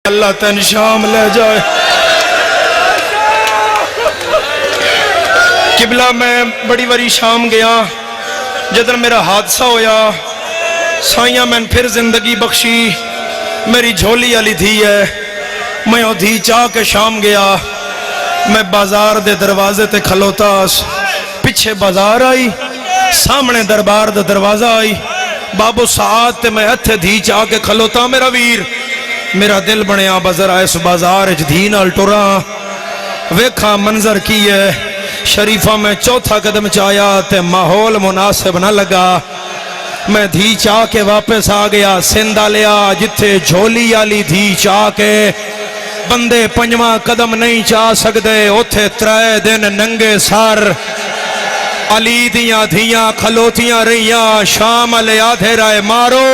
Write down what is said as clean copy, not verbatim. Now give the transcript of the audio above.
اللہ تین شام لے جائے۔ قبلہ میں بڑی بڑی شام گیا، جدر میرا حادثہ ہویا، سائیاں میں پھر زندگی بخشی، میری جھولی علی دھی ہے، میں او دھی چاہ کے شام گیا، میں بازار دے دروازے تے کھلوتا، پچھے بازار آئی، سامنے دربار دے دروازہ آئی، بابو سعاد تے میں ہتھے دھی چاہ کے کھلوتا، میرا ویر، میرا دل بنیا بازار آئے سو بازار اچ دھی نال ٹورا، ویکھا منظر کی ہے، شریفہ میں چوتھا قدم چایا تے ماحول مناسب نہ لگا، میں دھی چاہ کے واپس آ گیا، سندہ لیا جتھے جھولی آلی دھی چاہ کے بندے پنجواں قدم نہیں چاہ سکدے، اتھے ترائے دن ننگے سار علی دیاں دھیاں کھلوتیاں رہیاں، شام علی آدھے رائے مارو